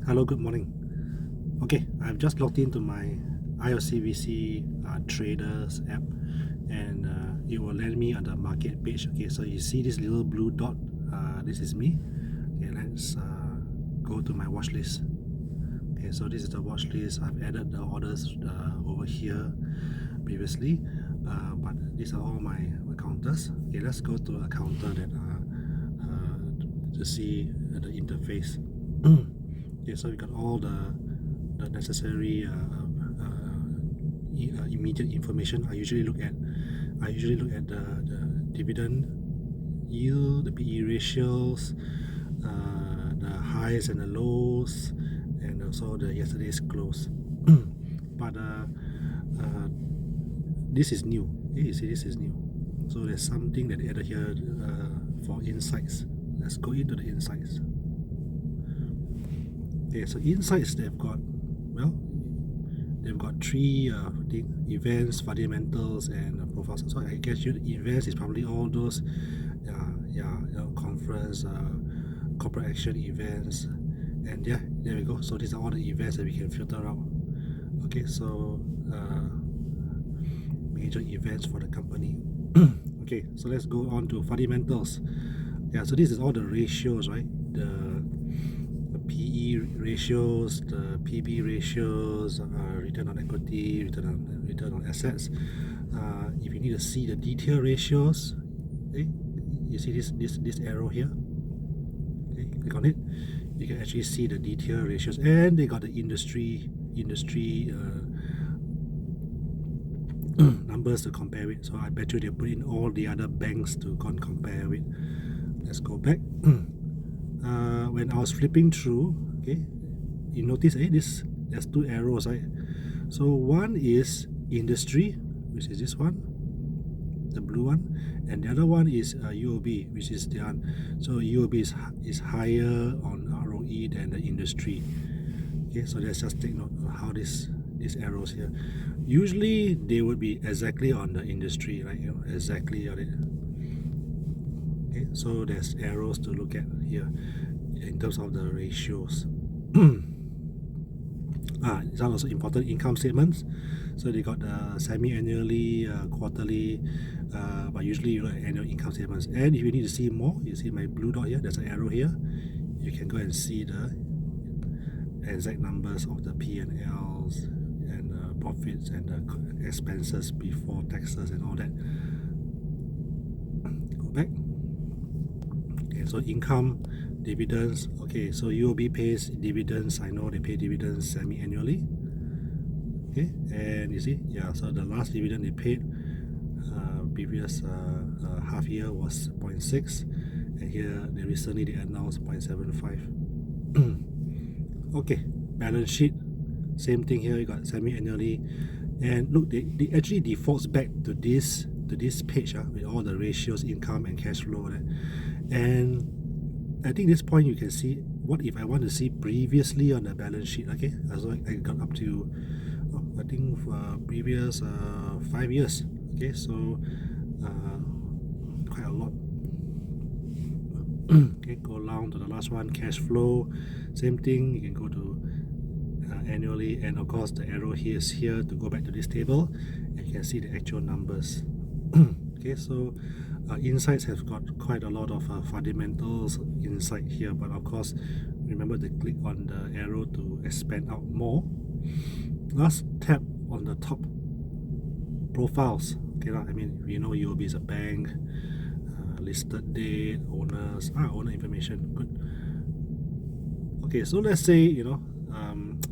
Hello, good morning. Okay, I've just logged into my iOCBC traders app, and it will land me on the market page. Okay, so you see this little blue dot, this is me. Okay, let's go to my watch list. Okay, so this is the watch list. I've added the orders over here previously, but these are all my counters. Okay, let's go to a counter that to see the interface. Okay, so we got all the necessary immediate information. I usually look at the dividend yield, the PE ratios, the highs and the lows, and also the yesterday's close. But this is new. You see, this is new. So there's something that they added here for insights. Let's go into the insights. Okay, so insights they've got three events, fundamentals, and profiles. So I guess events is probably all those conference, corporate action events, and yeah, there we go. So these are all the events that we can filter out. Okay, so major events for the company. Okay, so let's go on to fundamentals. Yeah, so this is all the ratios, right? The PE ratios, the PB ratios, return on equity, return on assets. If you need to see the detail ratios, okay, you see this arrow here. Okay, click on it. You can actually see the detail ratios, and they got the industry numbers to compare with. So I bet you they put in all the other banks to compare with. Let's go back. When I was flipping through, okay, you notice there's two arrows, right? So one is industry, which is this one, the blue one, and the other one is UOB, which is the one. So UOB is higher on ROE than the industry. Okay, so let's just take note of how these arrows here. Usually they would be exactly on the industry, right? Exactly on it. Okay, so there's arrows to look at here in terms of the ratios. These are also important income statements. So they got semi-annually, quarterly, but usually you look at annual income statements. And if you need to see more, you see my blue dot here, there's an arrow here. You can go and see the exact numbers of the P&Ls and profits and the expenses before taxes and all that. Go back. Okay, so income, dividends. Okay, so UOB pays dividends. I know they pay dividends semi-annually. Okay, and you see, yeah, so the last dividend they paid previous half year was 0.6, and here they recently they announced 0.75. Okay, balance sheet, same thing here. You got semi-annually, and look, they actually defaults back to this page with all the ratios, income and cash flow. And I think this point you can see what if I want to see previously on the balance sheet. Okay, so I got up to I think previous 5 years. Okay, so quite a lot. Okay, go down to the last one, cash flow. Same thing, you can go to annually, and of course the arrow here is here to go back to this table, and you can see the actual numbers. Okay, so insights have got quite a lot of fundamentals insight here, but of course remember to click on the arrow to expand out more. Let's tap on the top profiles. Okay, I mean, we know UOB is a bank, listed date, owners, owner information. Good. Okay, so let's say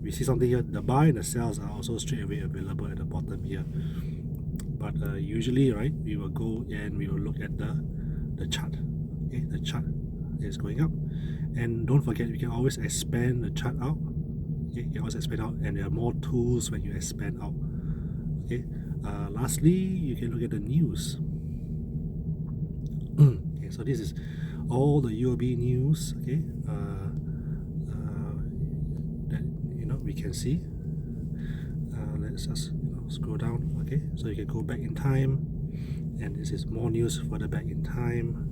we see something here. The buy and the sells are also straight away available at the bottom here. But usually, right, we will go and we will look at the chart. Okay, the chart is going up, and don't forget you can always expand the chart out. Okay, you can always expand out, and there are more tools when you expand out. Okay, lastly, you can look at the news. Okay, so this is all the UOB news. Okay, that we can see. Let's just scroll down. Okay, so you can go back in time, and this is more news further back in time.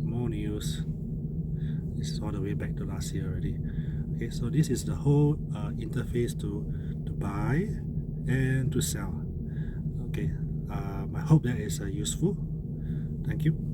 More news. This is all the way back to last year already. Okay, so this is the whole interface to buy and to sell. Okay, I hope that is useful. Thank you.